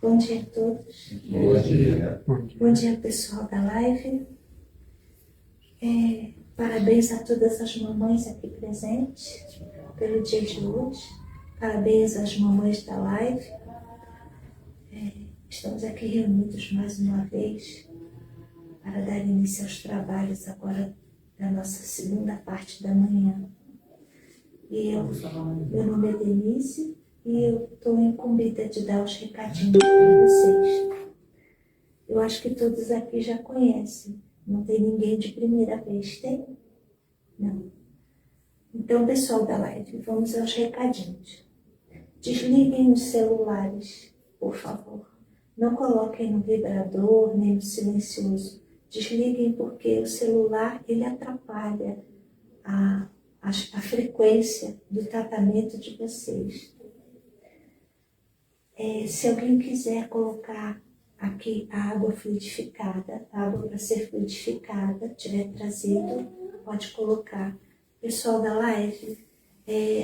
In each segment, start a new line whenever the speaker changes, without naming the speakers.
Bom dia a todos.
Bom dia.
Bom dia, pessoal da live. Parabéns a todas as mamães aqui presentes pelo dia de hoje. Parabéns às mamães da live. Estamos aqui reunidos mais uma vez para dar início aos trabalhos agora da nossa segunda parte da manhã. Meu nome é Denise e eu estou incumbida de dar os recadinhos para vocês. Eu acho que todos aqui já conhecem. Não tem ninguém de primeira vez, tem? Não. Então, pessoal da live, vamos aos recadinhos. Desliguem os celulares, por favor. Não coloquem no vibrador nem no silencioso. Desliguem porque o celular ele atrapalha a frequência do tratamento de vocês. Se alguém quiser colocar aqui a água fluidificada, a água para ser fluidificada, tiver trazido, pode colocar. Pessoal da live,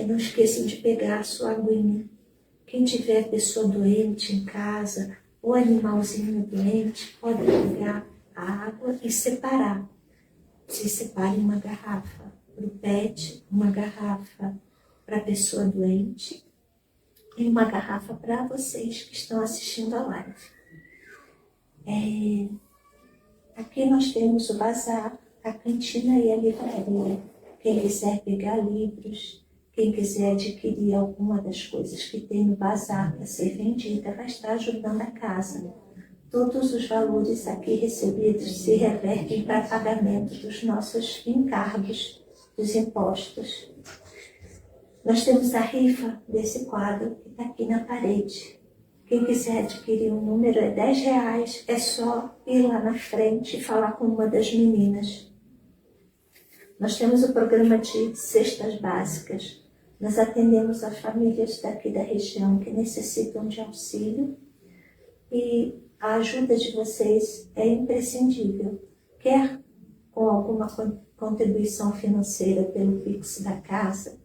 não esqueçam de pegar a sua aguinha. Quem tiver pessoa doente em casa ou animalzinho doente, pode pegar a água e separar. Se separe uma garrafa para o pet, uma garrafa para a pessoa doente e uma garrafa para vocês que estão assistindo a live. Aqui nós temos o bazar, a cantina e a livraria. Quem quiser pegar livros, quem quiser adquirir alguma das coisas que tem no bazar para ser vendida, vai estar ajudando a casa. Todos os valores aqui recebidos se revertem para pagamento dos nossos encargos, dos impostos. Nós temos a rifa desse quadro que está aqui na parede. Quem quiser adquirir um número é R$10, é só ir lá na frente e falar com uma das meninas. Nós temos o programa de cestas básicas. Nós atendemos as famílias daqui da região que necessitam de auxílio e a ajuda de vocês é imprescindível. Quer com alguma contribuição financeira pelo Pix da casa,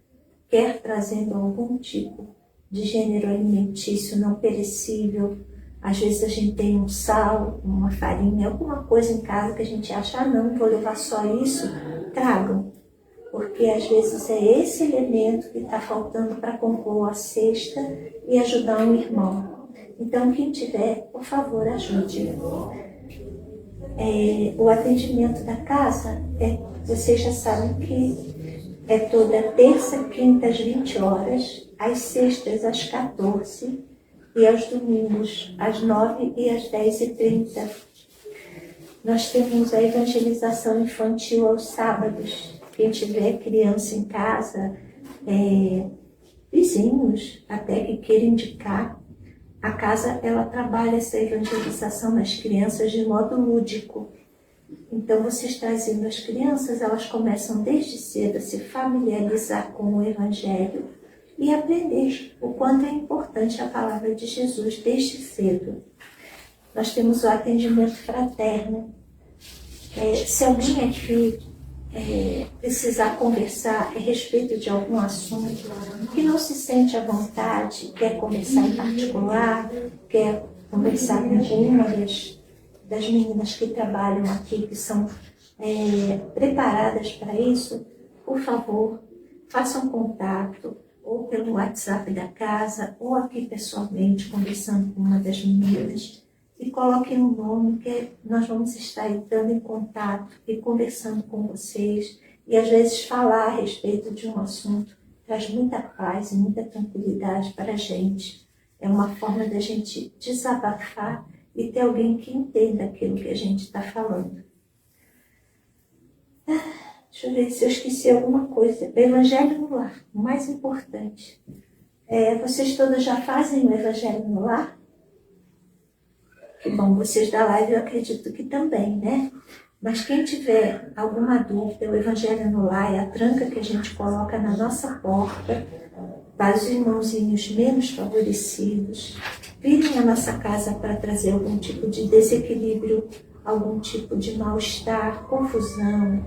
quer trazendo algum tipo de gênero alimentício não perecível. Às vezes a gente tem um sal, uma farinha, alguma coisa em casa que a gente acha, não vou levar só isso, tragam. Porque às vezes é esse elemento que está faltando para compor a cesta e ajudar um irmão. Então quem tiver, por favor, ajude. O atendimento da casa, vocês já sabem que é toda terça, quinta às 20 horas, às sextas às 14 e aos domingos às 9 e às 10h30. Nós temos a evangelização infantil aos sábados. Quem tiver criança em casa, vizinhos até que queira indicar, a casa ela trabalha essa evangelização nas crianças de modo lúdico. Então, vocês trazendo as crianças, elas começam desde cedo a se familiarizar com o Evangelho e aprender o quanto é importante a palavra de Jesus desde cedo. Nós temos o atendimento fraterno. Se alguém aqui precisar conversar a respeito de algum assunto que não se sente à vontade, quer conversar em particular, quer conversar com alguma das meninas que trabalham aqui, que são preparadas para isso, por favor, façam contato, ou pelo WhatsApp da casa, ou aqui pessoalmente, conversando com uma das meninas, e coloquem um nome que nós vamos estar entrando em contato e conversando com vocês, e às vezes falar a respeito de um assunto traz muita paz e muita tranquilidade para a gente. É uma forma da gente desabafar e ter alguém que entenda aquilo que a gente está falando. Deixa eu ver se eu esqueci alguma coisa. O Evangelho no Lar, o mais importante. Vocês todos já fazem o Evangelho no Lar? Que bom, vocês da live eu acredito que também, né? Mas quem tiver alguma dúvida, o Evangelho no Lar é a tranca que a gente coloca na nossa porta para os irmãozinhos menos favorecidos virem à nossa casa para trazer algum tipo de desequilíbrio, algum tipo de mal-estar, confusão.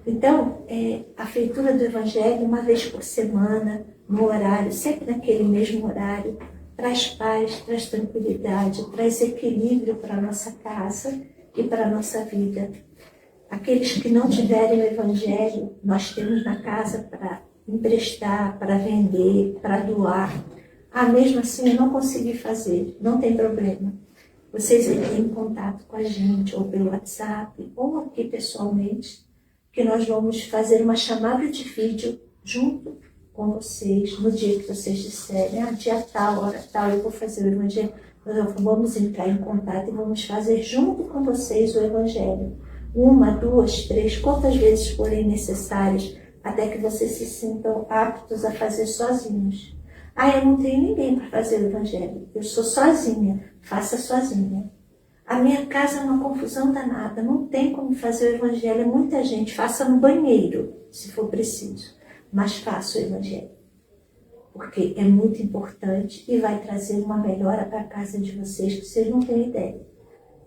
Então, a feitura do Evangelho, uma vez por semana, no horário, sempre naquele mesmo horário, traz paz, traz tranquilidade, traz equilíbrio para a nossa casa e para a nossa vida. Aqueles que não tiverem o Evangelho, nós temos na casa para emprestar, para vender, para doar. Mesmo assim eu não consegui fazer, não tem problema. Vocês entrem em contato com a gente, ou pelo WhatsApp, ou aqui pessoalmente, que nós vamos fazer uma chamada de vídeo junto com vocês, no dia que vocês disserem, dia tal, hora tal, eu vou fazer o Evangelho. Nós vamos entrar em contato e vamos fazer junto com vocês o Evangelho. 1, 2, 3, quantas vezes forem necessárias, até que vocês se sintam aptos a fazer sozinhos. Eu não tenho ninguém para fazer o Evangelho, eu sou sozinha, faça sozinha. A minha casa é uma confusão danada, não tem como fazer o Evangelho, é muita gente, faça no banheiro, se for preciso, mas faça o Evangelho. Porque é muito importante e vai trazer uma melhora para a casa de vocês, que vocês não têm ideia.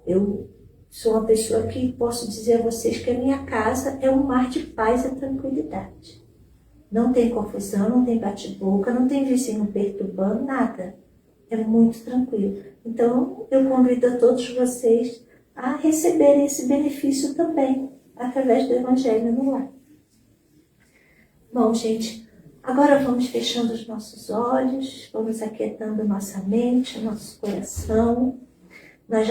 Eu sou uma pessoa que posso dizer a vocês que a minha casa é um mar de paz e tranquilidade. Não tem confusão, não tem bate-boca, não tem vizinho perturbando, nada. É muito tranquilo. Então, eu convido a todos vocês a receberem esse benefício também, através do Evangelho no lar. Bom, gente, agora vamos fechando os nossos olhos, vamos aquietando nossa mente, nosso coração. Nós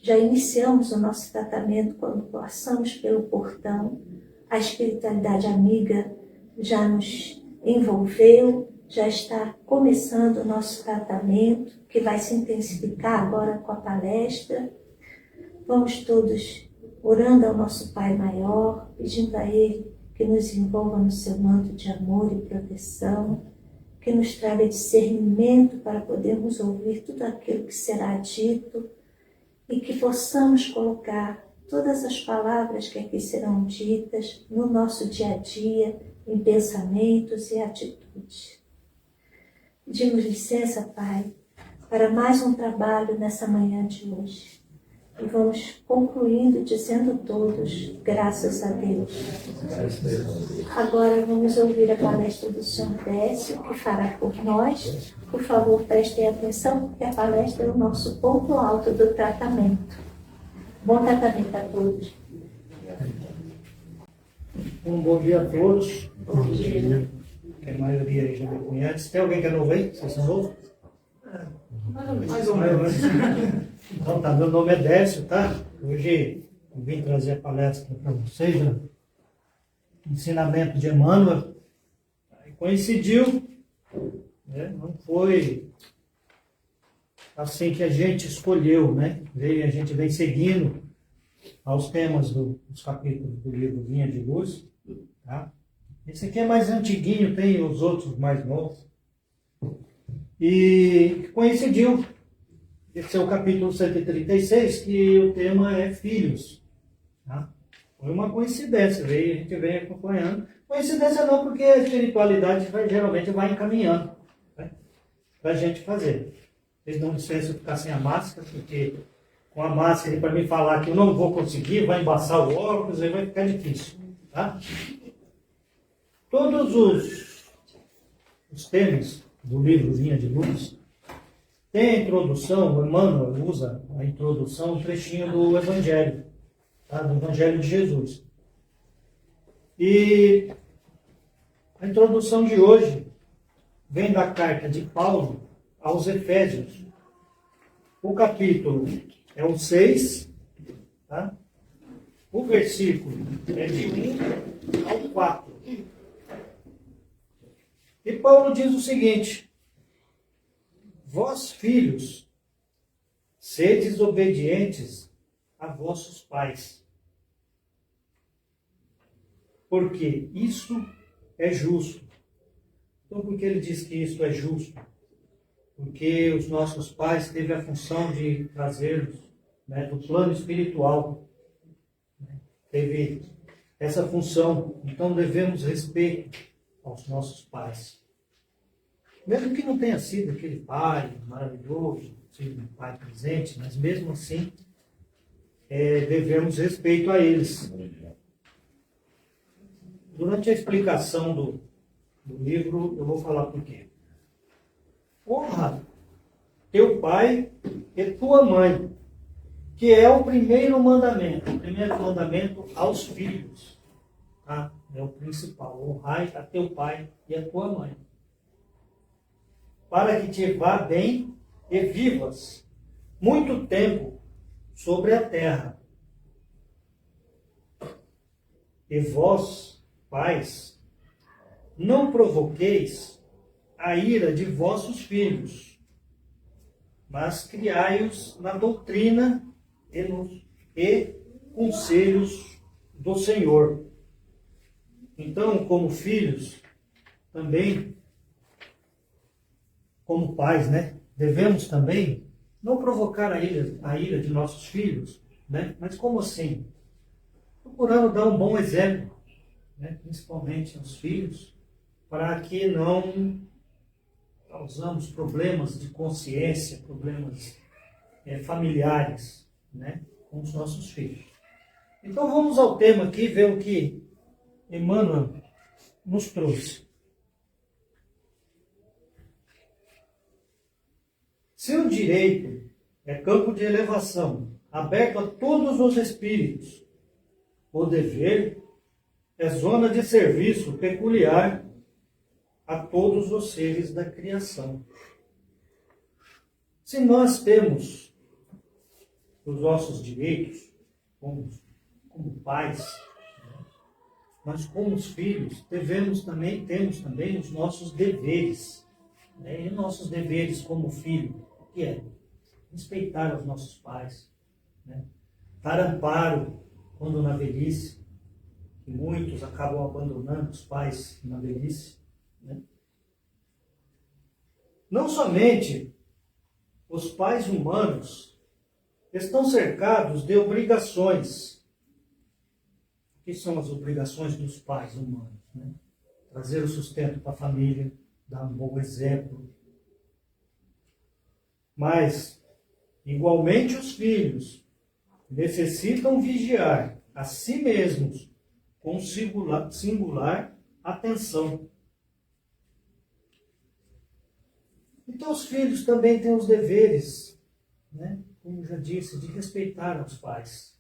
já iniciamos o nosso tratamento quando passamos pelo portão. A espiritualidade amiga já nos envolveu, já está começando o nosso tratamento, que vai se intensificar agora com a palestra. Vamos todos orando ao nosso Pai Maior, pedindo a Ele que nos envolva no seu manto de amor e proteção, que nos traga discernimento para podermos ouvir tudo aquilo que será dito e que possamos colocar todas as palavras que aqui serão ditas no nosso dia a dia, em pensamentos e atitudes. Pedimos licença, Pai, para mais um trabalho nessa manhã de hoje. E vamos concluindo dizendo todos, graças a Deus. Agora vamos ouvir a palestra do Senhor Décio, que fará por nós. Por favor, prestem atenção, porque a palestra é o nosso ponto alto do tratamento. Bom tratamento a todos.
Um bom dia a todos.
Bom dia.
Que a maioria aí já me conhece. Tem alguém que é novo aí? Vocês são novos? Mais ou menos. Então tá, meu nome é Décio, tá? Hoje eu vim trazer a palestra para vocês, né? Ensinamento de Emmanuel. Aí coincidiu, né? Não foi assim que a gente escolheu, né? A gente vem seguindo aos temas dos capítulos do livro Vinha de Luz, tá? Esse aqui é mais antiguinho, tem os outros mais novos. E coincidiu, esse é o capítulo 136, que o tema é filhos. Tá? Foi uma coincidência, a gente vem acompanhando. Coincidência não, porque a espiritualidade geralmente vai encaminhando, né, para a gente fazer. Vocês não licença ficar sem a máscara, porque com a máscara, para mim falar que eu não vou conseguir, vai embaçar o óculos, aí vai ficar difícil. Tá? Todos os temas do livro Vinha de Luz tem a introdução, o Emmanuel usa a introdução, um trechinho do Evangelho, tá? Do Evangelho de Jesus. E a introdução de hoje vem da carta de Paulo aos Efésios. O capítulo é o 6, tá? O versículo é de 1 ao 4. E Paulo diz o seguinte: vós, filhos, sedes obedientes a vossos pais, porque isso é justo. Então, por que ele diz que isso é justo? Porque os nossos pais teve a função de trazer-nos, né, do plano espiritual. Teve essa função. Então, devemos respeito aos nossos pais. Mesmo que não tenha sido aquele pai maravilhoso, sido um pai presente, mas mesmo assim, devemos respeito a eles. Durante a explicação do livro, eu vou falar por quê. Honra teu pai e tua mãe, que é o primeiro mandamento aos filhos. Tá? É o principal, honrai a teu pai e a tua mãe, para que te vá bem e vivas muito tempo sobre a terra. E vós, pais, não provoqueis a ira de vossos filhos, mas criai-os na doutrina e conselhos do Senhor. Então, como filhos, também, como pais, né, devemos também não provocar a ira de nossos filhos, né? Mas como assim? Procurando dar um bom exemplo, né, principalmente aos filhos, para que não causamos problemas de consciência, problemas familiares, né, com os nossos filhos. Então vamos ao tema aqui, ver o que Emmanuel nos trouxe. Se o direito é campo de elevação, aberto a todos os espíritos, o dever é zona de serviço peculiar a todos os seres da criação. Se nós temos os nossos direitos como pais, mas como os filhos temos também os nossos deveres. Né? E nossos deveres como filho, o que é? Respeitar os nossos pais, né? Dar amparo quando na velhice, que muitos acabam abandonando os pais na velhice. Né? Não somente os pais humanos estão cercados de obrigações. O que são as obrigações dos pais humanos? Né? Trazer o sustento para a família, dar um bom exemplo. Mas, igualmente, os filhos necessitam vigiar a si mesmos com singular atenção. Então, os filhos também têm os deveres, né? Como já disse, de respeitar os pais,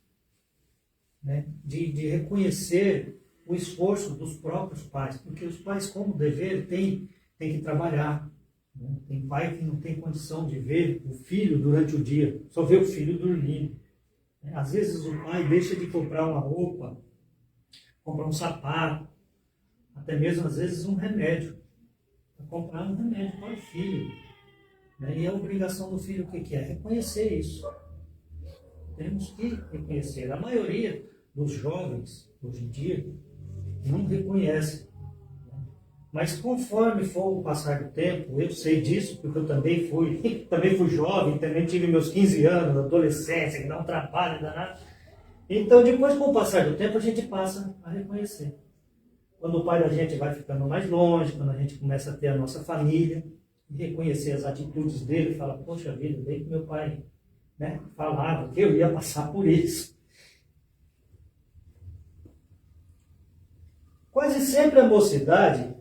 né? De reconhecer o esforço dos próprios pais, porque os pais, como dever, têm que trabalhar. Né? Tem pai que não tem condição de ver o filho durante o dia, só vê o filho dormindo. Às vezes o pai deixa de comprar uma roupa, comprar um sapato, até mesmo às vezes um remédio, para comprar um remédio para o filho. Né? E a obrigação do filho o que é? Reconhecer isso. Temos que reconhecer. A maioria dos jovens, hoje em dia, não reconhece. Mas conforme for o passar do tempo, eu sei disso, porque eu também fui jovem, também tive meus 15 anos, adolescência, que dá um trabalho danado. Então, depois, com o passar do tempo, a gente passa a reconhecer. Quando o pai da gente vai ficando mais longe, quando a gente começa a ter a nossa família, e reconhecer as atitudes dele, fala, poxa vida, bem que meu pai, né, falava que eu ia passar por isso. Quase sempre a mocidade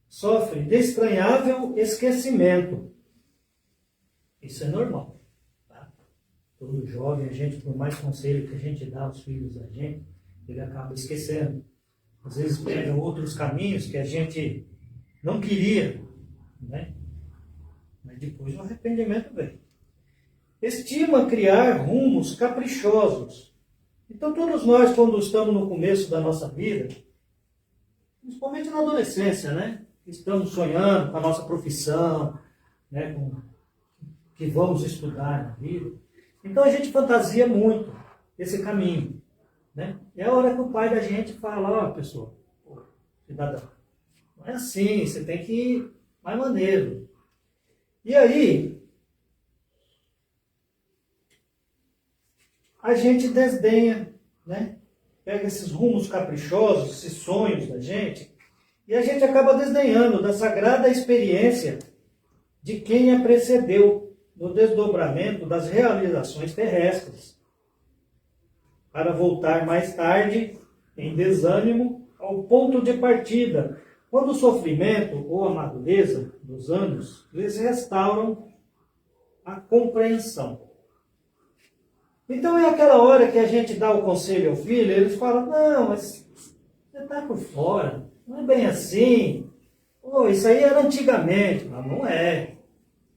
sofre de estranhável esquecimento. Isso é normal. Tá? Todo jovem, a gente, por mais conselho que a gente dá aos filhos da gente, ele acaba esquecendo. Às vezes pega outros caminhos que a gente não queria, né? Mas depois o arrependimento vem. Estima criar rumos caprichosos. Então todos nós, quando estamos no começo da nossa vida, principalmente na adolescência, né? Estamos sonhando com a nossa profissão, né? Com que vamos estudar na vida. Então a gente fantasia muito esse caminho, né? É a hora que o pai da gente fala, ó, pessoa, cidadão, não é assim, você tem que ir mais maneiro. E aí, a gente desdenha, né? Pega esses rumos caprichosos, esses sonhos da gente, e a gente acaba desdenhando da sagrada experiência de quem a precedeu no desdobramento das realizações terrestres, para voltar mais tarde, em desânimo, ao ponto de partida, quando o sofrimento ou a madureza dos anos lhes restauram a compreensão. Então é aquela hora que a gente dá o conselho ao filho, eles falam, não, mas você está por fora, não é bem assim. Pô, isso aí era antigamente. Não é.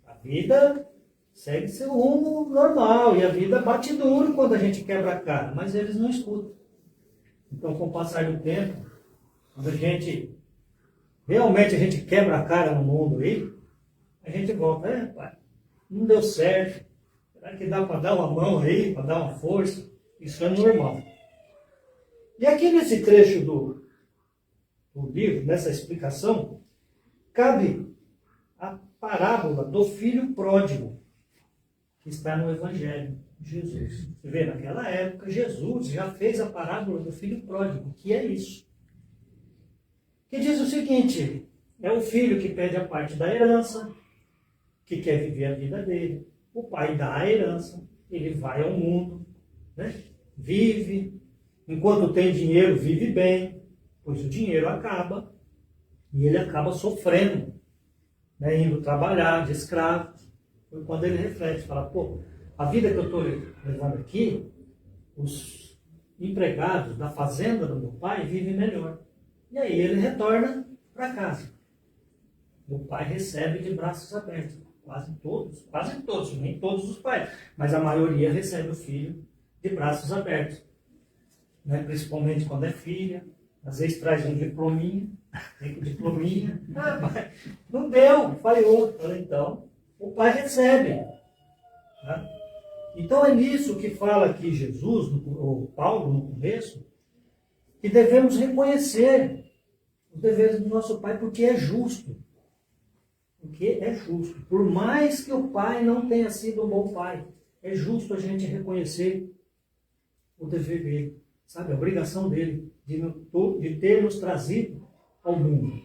A vida segue seu rumo normal e a vida bate duro quando a gente quebra a cara, mas eles não escutam. Então, com o passar do tempo, quando realmente a gente quebra a cara no mundo aí, a gente volta, pai, não deu certo. Será que dá para dar uma mão aí, para dar uma força? Isso é normal. E aqui nesse trecho do livro, nessa explicação, cabe a parábola do filho pródigo, que está no Evangelho de Jesus. Você vê, naquela época, Jesus já fez a parábola do filho pródigo, que é isso. Que diz o seguinte, é o filho que pede a parte da herança, que quer viver a vida dele. O pai dá a herança, ele vai ao mundo, né? Vive, enquanto tem dinheiro, vive bem, pois o dinheiro acaba, e ele acaba sofrendo, né? Indo trabalhar de escravo. Foi quando ele reflete, fala, pô, a vida que eu estou levando aqui, os empregados da fazenda do meu pai vivem melhor. E aí ele retorna para casa. O pai recebe de braços abertos. Quase todos, nem todos os pais, mas a maioria recebe o filho de braços abertos. Né? Principalmente quando é filha, às vezes traz um diplominha, tem diplominha, pai, não deu, falhou. Então, o pai recebe. Tá? Então é nisso que fala aqui Jesus, ou Paulo no começo, que devemos reconhecer os deveres do nosso pai, porque é justo. Porque é justo. Por mais que o pai não tenha sido um bom pai, é justo a gente reconhecer o dever dele, sabe? A obrigação dele de ter nos trazido ao mundo.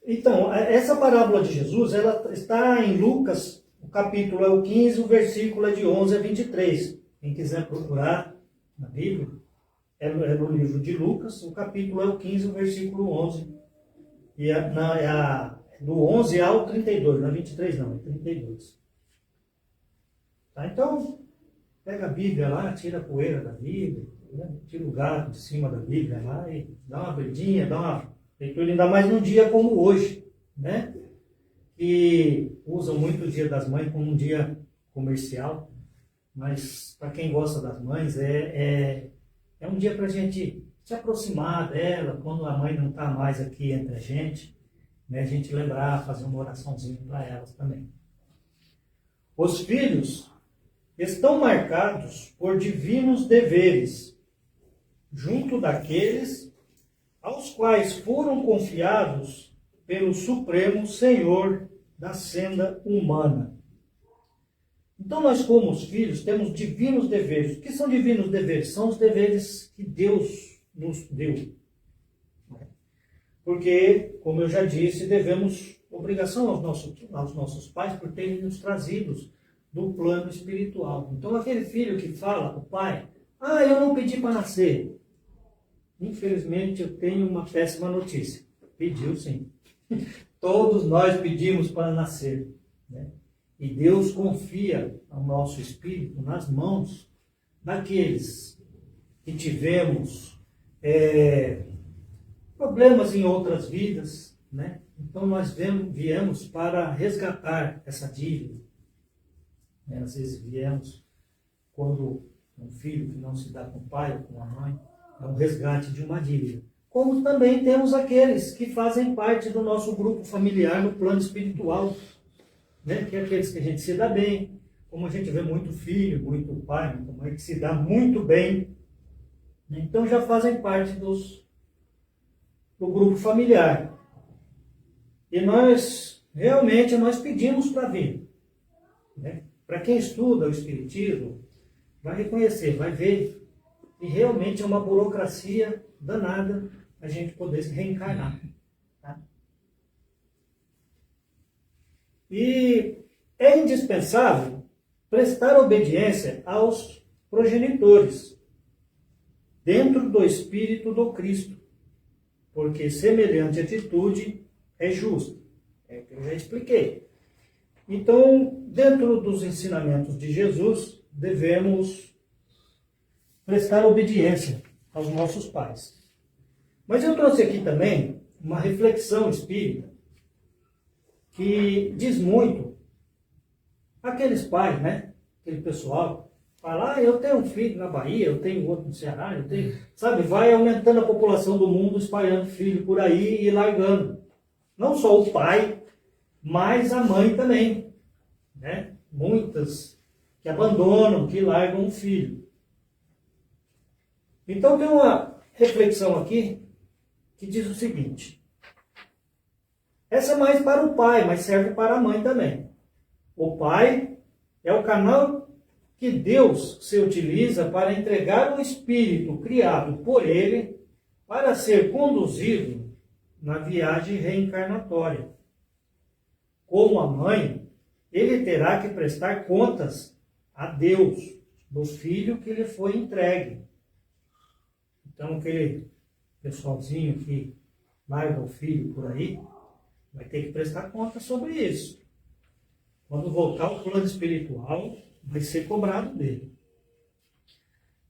Então, essa parábola de Jesus, ela está em Lucas, o capítulo é o 15, o versículo é de 11 a 23. Quem quiser procurar na Bíblia, é no livro de Lucas, o capítulo é o 15, o versículo 11. E do 11 ao 32, não é 23 não, é 32. Tá? Então, pega a Bíblia lá, tira a poeira da Bíblia, né? Tira o gato de cima da Bíblia lá e dá uma abridinha, dá uma leitura, ainda mais num dia como hoje, né? Que usam muito o Dia das Mães como um dia comercial, mas para quem gosta das mães, é um dia para a gente se aproximar dela, quando a mãe não está mais aqui entre a gente, né? A gente lembrar, fazer uma oraçãozinha para elas também. Os filhos estão marcados por divinos deveres, junto daqueles aos quais foram confiados pelo Supremo Senhor da senda humana. Então nós, como os filhos, temos divinos deveres. O que são divinos deveres? São os deveres que Deus nos deu. Porque, como eu já disse, devemos obrigação aos nossos pais por terem nos trazido do plano espiritual. Então aquele filho que fala, o pai, eu não pedi para nascer. Infelizmente eu tenho uma péssima notícia. Pediu sim. Todos nós pedimos para nascer, né? E Deus confia o nosso espírito nas mãos daqueles que tivemos problemas em outras vidas, né? Então nós viemos para resgatar essa dívida. Né? Às vezes viemos quando um filho que não se dá com o pai ou com a mãe, é um resgate de uma dívida. Como também temos aqueles que fazem parte do nosso grupo familiar no plano espiritual, né? Que é aqueles que a gente se dá bem, como a gente vê muito filho, muito pai, muita mãe que se dá muito bem, né? Então já fazem parte do grupo familiar. E nós pedimos para vir. Né? Para quem estuda o Espiritismo, vai reconhecer, vai ver que realmente é uma burocracia danada a gente poder se reencarnar. Tá? E é indispensável prestar obediência aos progenitores, dentro do Espírito do Cristo, porque semelhante atitude é justa, É que eu já expliquei. Então, dentro dos ensinamentos de Jesus, devemos prestar obediência aos nossos pais. Mas eu trouxe aqui também uma reflexão espírita que diz muito aqueles pais, né? Aquele pessoal fala, eu tenho um filho na Bahia, eu tenho outro no Ceará, eu tenho... Sabe, vai aumentando a população do mundo, espalhando filho por aí e largando. Não só o pai, mas a mãe também, né? Muitas que abandonam, que largam o filho. Então tem uma reflexão aqui que diz o seguinte. Essa é mais para o pai, mas serve para a mãe também. O pai é o canal que Deus se utiliza para entregar o espírito criado por ele para ser conduzido na viagem reencarnatória. Como a mãe, ele terá que prestar contas a Deus do filho que lhe foi entregue. Então, aquele pessoalzinho que larga o filho por aí, vai ter que prestar conta sobre isso. Quando voltar ao plano espiritual, vai ser cobrado dele.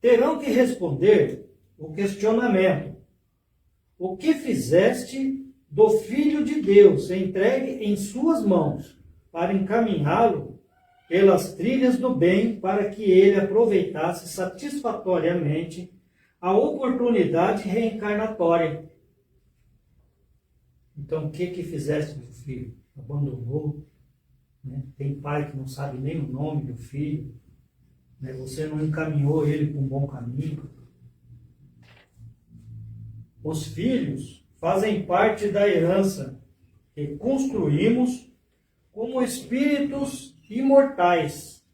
Terão que responder o questionamento. O que fizeste do Filho de Deus, entregue em suas mãos, para encaminhá-lo pelas trilhas do bem, para que ele aproveitasse satisfatoriamente a oportunidade reencarnatória? Então, o que fizeste do filho? Abandonou? Né? Tem pai que não sabe nem o nome do filho. Né? Você não encaminhou ele para um bom caminho. Os filhos fazem parte da herança que construímos como espíritos imortais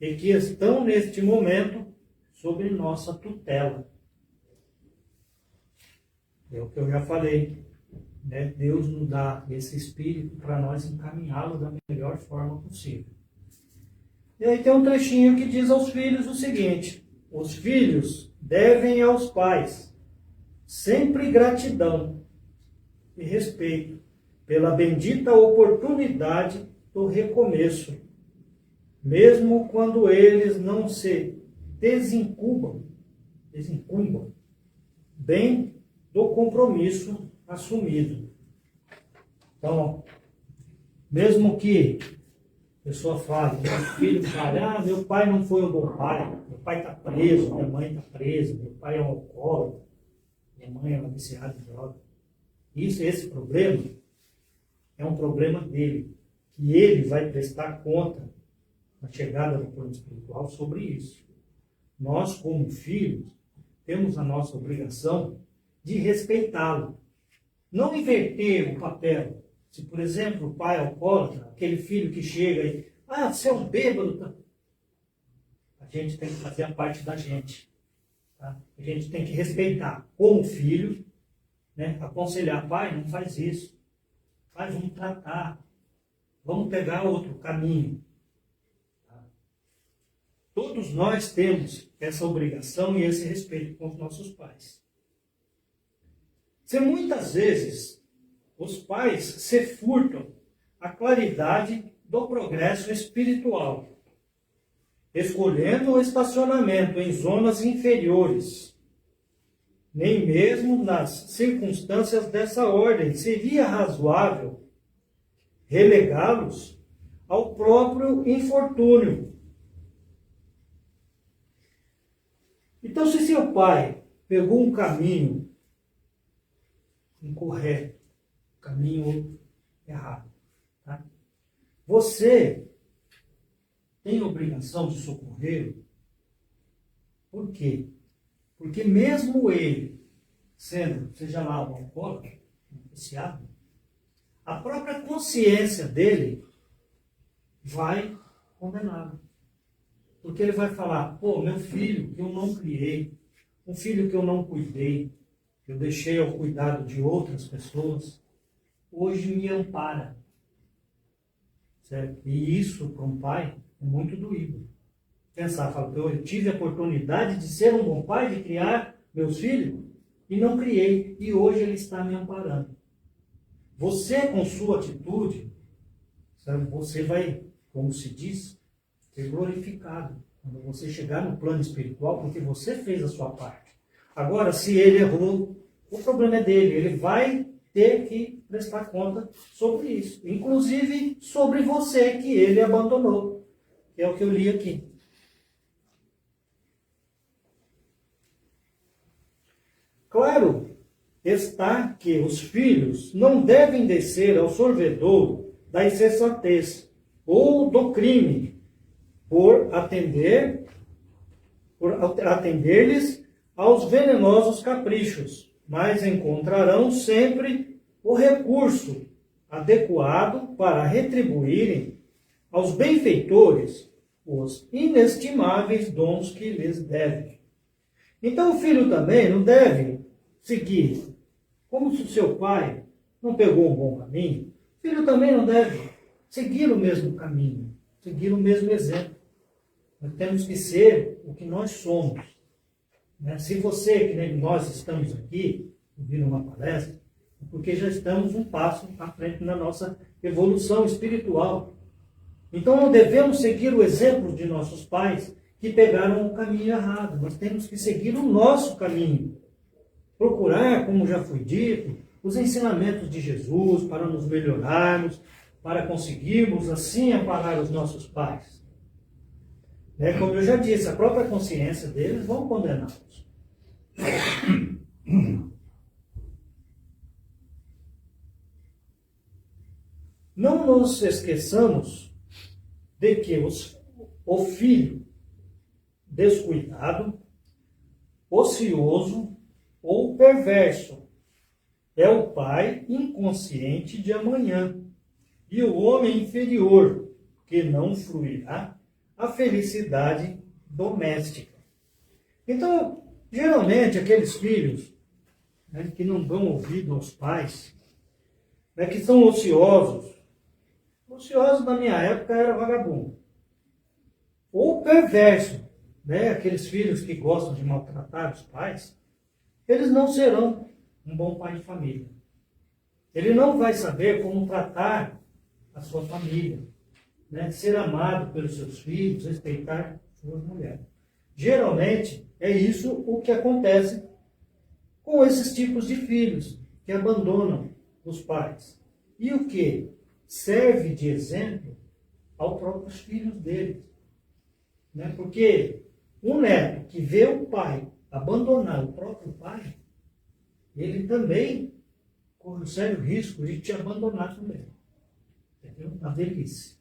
e que estão neste momento sob nossa tutela. É o que eu já falei. Né? Deus nos dá esse espírito para nós encaminhá-lo da melhor forma possível. E aí tem um trechinho que diz aos filhos o seguinte: os filhos devem aos pais sempre gratidão e respeito pela bendita oportunidade do recomeço, mesmo quando eles não se desincumbam bem do compromisso assumido. Então, mesmo que a pessoa fale, meu filho fale, meu pai não foi um bom pai, meu pai está preso, minha mãe está presa, meu pai é um alcoólatra, minha mãe é uma viciada em droga. Esse problema é um problema dele, que ele vai prestar conta na chegada do plano espiritual sobre isso. Nós, como filhos, temos a nossa obrigação de respeitá-lo. Não inverter o papel. Se, por exemplo, o pai é alcoólatra, aquele filho que chega e, você é um bêbado. Tá? A gente tem que fazer a parte da gente. Tá? A gente tem que respeitar como filho, né? Aconselhar, pai, não faz isso. Pai, vamos tratar. Vamos pegar outro caminho. Tá? Todos nós temos essa obrigação e esse respeito com os nossos pais. Se muitas vezes os pais se furtam a claridade do progresso espiritual, escolhendo o estacionamento em zonas inferiores, nem mesmo nas circunstâncias dessa ordem seria razoável relegá-los ao próprio infortúnio. Então, se seu pai pegou um caminho incorreto, caminho errado, tá? Você tem a obrigação de socorrer. Por quê? Porque mesmo ele, sendo, seja lá um alcoólatra, um viciado, a própria consciência dele vai condená-lo. Porque ele vai falar, meu filho que eu não criei, um filho que eu não cuidei, eu deixei ao cuidado de outras pessoas, hoje me ampara. Certo? E isso, para um pai, é muito doído. Pensar, eu tive a oportunidade de ser um bom pai, de criar meus filhos, e não criei, e hoje ele está me amparando. você com sua atitude, sabe, você vai, como se diz, ser glorificado quando você chegar no plano espiritual, porque você fez a sua parte. Agora, se ele errou, o problema é dele, ele vai ter que prestar conta sobre isso, inclusive sobre você que ele abandonou, que é o que eu li aqui. Claro está que os filhos não devem descer ao sorvedouro da insensatez ou do crime por atender-lhes aos venenosos caprichos, mas encontrarão sempre o recurso adequado para retribuírem aos benfeitores os inestimáveis dons que lhes devem. Então o filho também não deve seguir, como se o seu pai não pegou um bom caminho, o filho também não deve seguir o mesmo caminho, seguir o mesmo exemplo. Nós temos que ser o que nós somos. Se você, que nem nós estamos aqui, ouvindo uma palestra, é porque já estamos um passo à frente na nossa evolução espiritual. Então não devemos seguir o exemplo de nossos pais que pegaram o caminho errado. Nós temos que seguir o nosso caminho. Procurar, como já foi dito, os ensinamentos de Jesus para nos melhorarmos, para conseguirmos assim amparar os nossos pais. Como eu já disse, a própria consciência deles vão condená-los. Não nos esqueçamos de que o filho descuidado, ocioso ou perverso é o pai inconsciente de amanhã e o homem inferior que não fruirá a felicidade doméstica. Então, geralmente, aqueles filhos que não dão ouvido aos pais, que são ociosos na minha época era vagabundo, ou perverso, aqueles filhos que gostam de maltratar os pais, eles não serão um bom pai de família. Ele não vai saber como tratar a sua família, ser amado pelos seus filhos, respeitar suas mulheres. Geralmente, é isso o que acontece com esses tipos de filhos que abandonam os pais. E o que serve de exemplo aos próprios filhos deles. Porque um neto que vê o pai abandonar o próprio pai, ele também corre um sério risco de te abandonar também. Entendeu? Na velhice.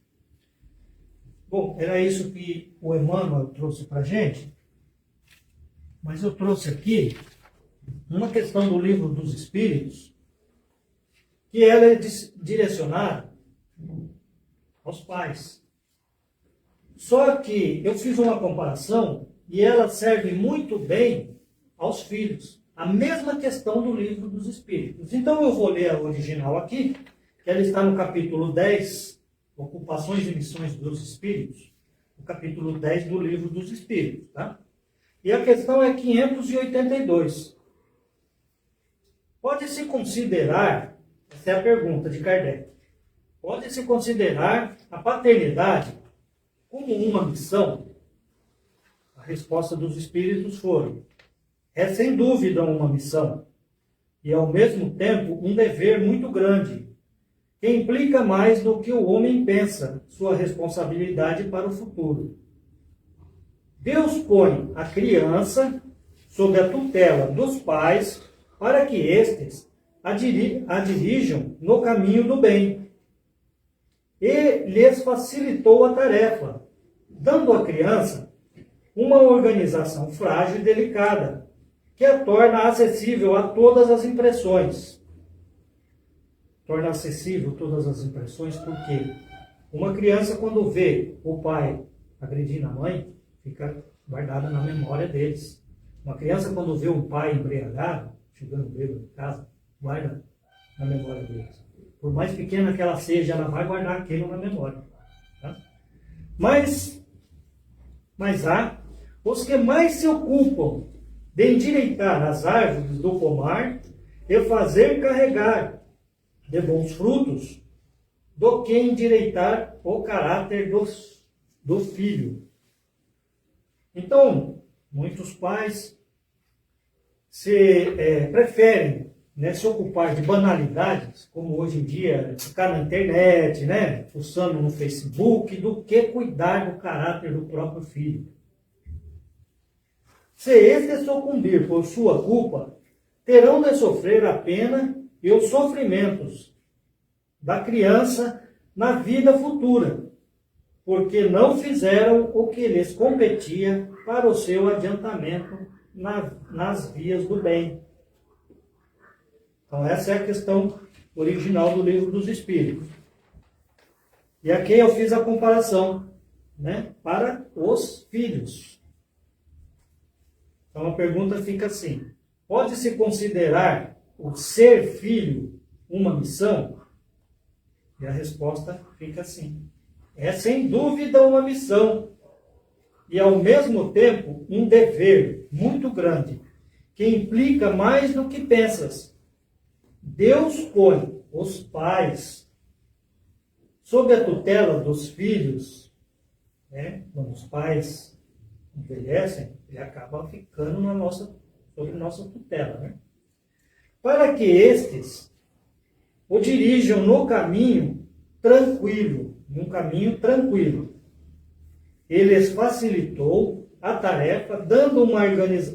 Bom, era isso que o Emmanuel trouxe para a gente, mas eu trouxe aqui uma questão do Livro dos Espíritos, que ela é direcionada aos pais. Só que eu fiz uma comparação e ela serve muito bem aos filhos. A mesma questão do Livro dos Espíritos. Então eu vou ler a original aqui, que ela está no capítulo 10, Ocupações e Missões dos Espíritos, o capítulo 10 do Livro dos Espíritos. Tá? E a questão é 582. Pode-se considerar, essa é a pergunta de Kardec, pode-se considerar a paternidade como uma missão? A resposta dos Espíritos foi: é sem dúvida uma missão, e ao mesmo tempo um dever muito grande, que implica mais do que o homem pensa sua responsabilidade para o futuro. Deus põe a criança sob a tutela dos pais para que estes a dirijam no caminho do bem. E lhes facilitou a tarefa, dando à criança uma organização frágil e delicada, que a torna acessível a todas as impressões. Torna acessível todas as impressões porque uma criança, quando vê o pai agredindo a mãe, fica guardada na memória deles. Uma criança, quando vê um pai embriagado, chegando bêbado em casa, guarda na memória deles. Por mais pequena que ela seja, ela vai guardar aquilo na memória. Tá? Mas há os que mais se ocupam de endireitar as árvores do pomar e fazer carregar de bons frutos do que endireitar o caráter do filho. Então, muitos pais preferem, né, se ocupar de banalidades, como hoje em dia, ficar na internet, né, fuçando no Facebook, do que cuidar do caráter do próprio filho. Se este sucumbir por sua culpa, terão de sofrer a pena e os sofrimentos da criança na vida futura, porque não fizeram o que lhes competia para o seu adiantamento nas vias do bem. Então essa é a questão original do Livro dos Espíritos. E aqui eu fiz a comparação, né, para os filhos. Então a pergunta fica assim: pode-se considerar o ser filho uma missão? E a resposta fica assim: é sem dúvida uma missão e ao mesmo tempo um dever muito grande, que implica mais do que pensas. Deus põe os pais sob a tutela dos filhos, né? Quando os pais envelhecem, ele acaba ficando sob nossa tutela, né? Para que estes o dirijam no caminho tranquilo, num caminho tranquilo. Ele lhes facilitou a tarefa, dando uma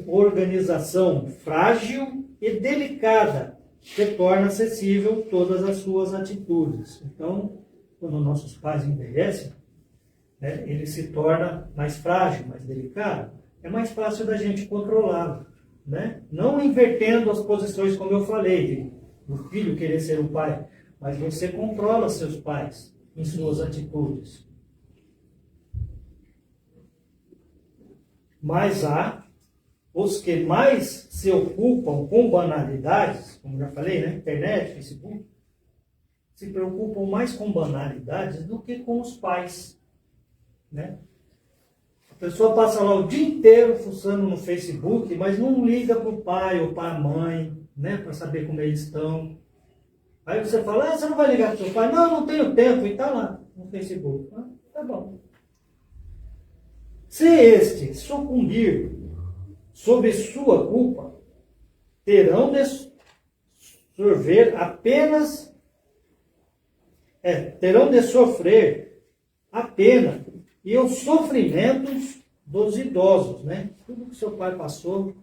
organização frágil e delicada, que torna acessível todas as suas atitudes. Então, quando nossos pais envelhecem, né, ele se torna mais frágil, mais delicado. É mais fácil da gente controlá-lo, né? Não invertendo as posições, como eu falei, do filho querer ser o pai, mas você controla seus pais em suas atitudes. Mas há os que mais se ocupam com banalidades, como já falei, né? Internet, Facebook, se preocupam mais com banalidades do que com os pais, né? A pessoa passa lá o dia inteiro fuçando no Facebook, mas não liga para o pai ou para a mãe, né? Para saber como eles estão. Aí você fala: você não vai ligar para o seu pai? Não tenho tempo, e está lá no Facebook. Tá bom. Se este sucumbir sob sua culpa, terão de sofrer a pena e os sofrimentos dos idosos, né? Tudo que seu pai passou,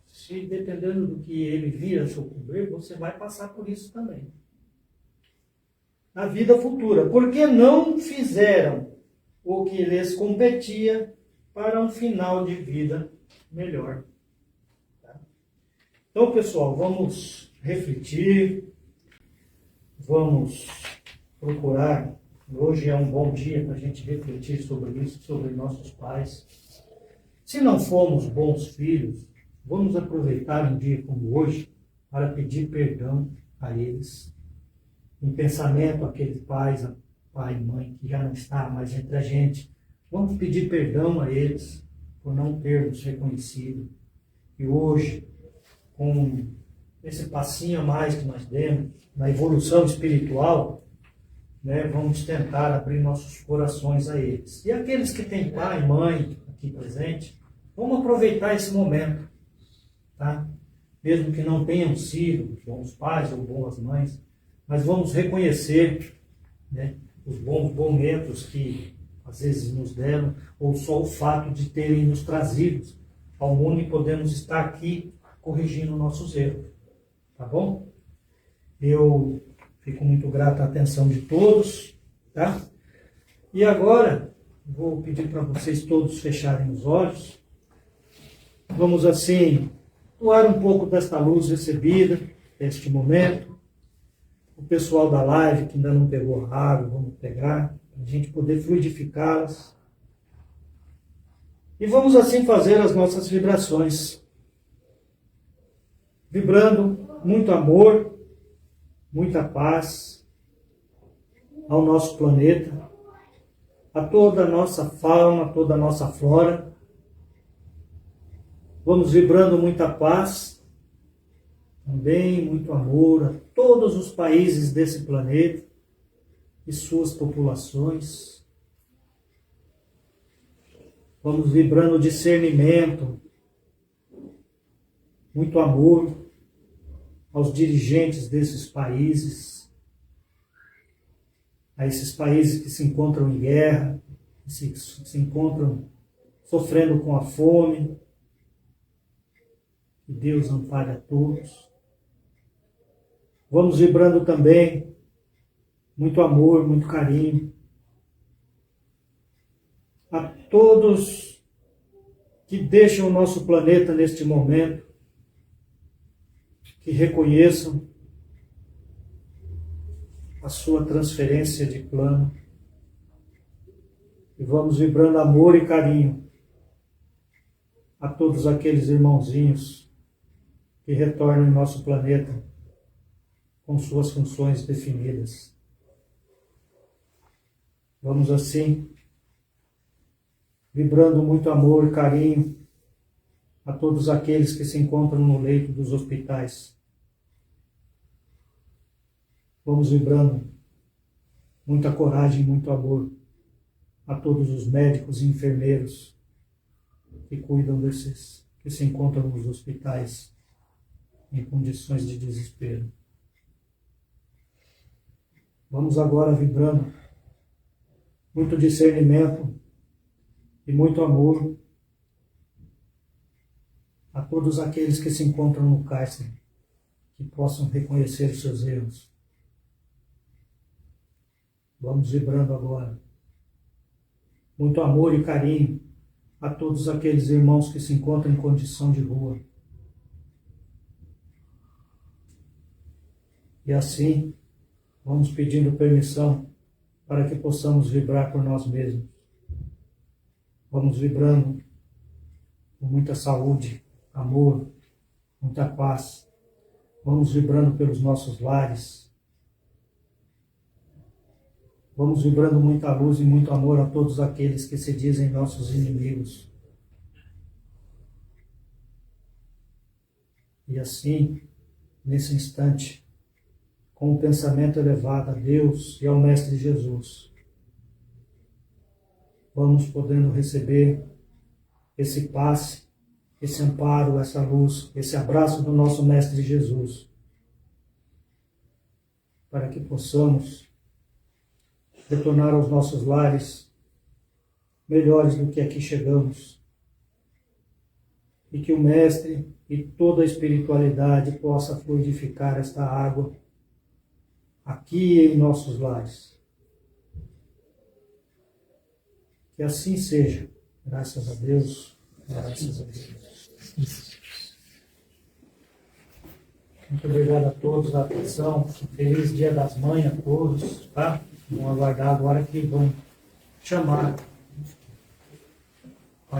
se dependendo do que ele vir a sucumbir, você vai passar por isso também. Na vida futura, porque não fizeram o que lhes competia para um final de vida melhor. Tá? Então, pessoal, vamos refletir, vamos procurar. Hoje é um bom dia para a gente refletir sobre isso, sobre nossos pais. Se não fomos bons filhos, vamos aproveitar um dia como hoje para pedir perdão a eles. Em pensamento, aqueles pais, pai e mãe que já não está mais entre a gente, vamos pedir perdão a eles por não termos reconhecido. E hoje, com esse passinho a mais que nós demos, na evolução espiritual, né, vamos tentar abrir nossos corações a eles. E aqueles que têm pai e mãe aqui presente, vamos aproveitar esse momento, tá? Mesmo que não tenham sido bons pais ou boas mães, mas vamos reconhecer, né, os bons momentos que às vezes nos deram, ou só o fato de terem nos trazido ao mundo e podemos estar aqui corrigindo nossos erros. Tá bom? Eu fico muito grato à atenção de todos, tá? E agora, vou pedir para vocês todos fecharem os olhos. Vamos assim, doar um pouco desta luz recebida, neste momento. O pessoal da live que ainda não pegou a água, vamos pegar, para a gente poder fluidificá-las. E vamos assim fazer as nossas vibrações. Vibrando muito amor, muita paz ao nosso planeta, a toda a nossa fauna, toda a nossa flora. Vamos vibrando muita paz, também muito amor a todos os países desse planeta e suas populações. Vamos vibrando discernimento, muito amor aos dirigentes desses países, a esses países que se encontram em guerra, que se encontram sofrendo com a fome. Que Deus ampare a todos. Vamos vibrando também muito amor, muito carinho a todos que deixam o nosso planeta neste momento, que reconheçam a sua transferência de plano. E vamos vibrando amor e carinho a todos aqueles irmãozinhos que retornam em nosso planeta com suas funções definidas. Vamos assim, vibrando muito amor e carinho a todos aqueles que se encontram no leito dos hospitais. Vamos vibrando muita coragem e muito amor a todos os médicos e enfermeiros que cuidam desses que se encontram nos hospitais em condições de desespero. Vamos agora vibrando muito discernimento e muito amor a todos aqueles que se encontram no cárcere, que possam reconhecer os seus erros. Vamos vibrando agora muito amor e carinho a todos aqueles irmãos que se encontram em condição de rua. E assim, vamos pedindo permissão para que possamos vibrar por nós mesmos. Vamos vibrando com muita saúde, amor, muita paz. Vamos vibrando pelos nossos lares. Vamos vibrando muita luz e muito amor a todos aqueles que se dizem nossos inimigos. E assim, nesse instante, com um pensamento elevado a Deus e ao Mestre Jesus, vamos podendo receber esse passe, esse amparo, essa luz, esse abraço do nosso Mestre Jesus, para que possamos retornar aos nossos lares melhores do que aqui chegamos, e que o Mestre e toda a espiritualidade possa fluidificar esta água aqui em nossos lares. Que assim seja, graças a Deus, graças a Deus. Muito obrigado a todos a atenção, feliz Dia das Mães a todos, tá? Vamos aguardar agora que vão chamar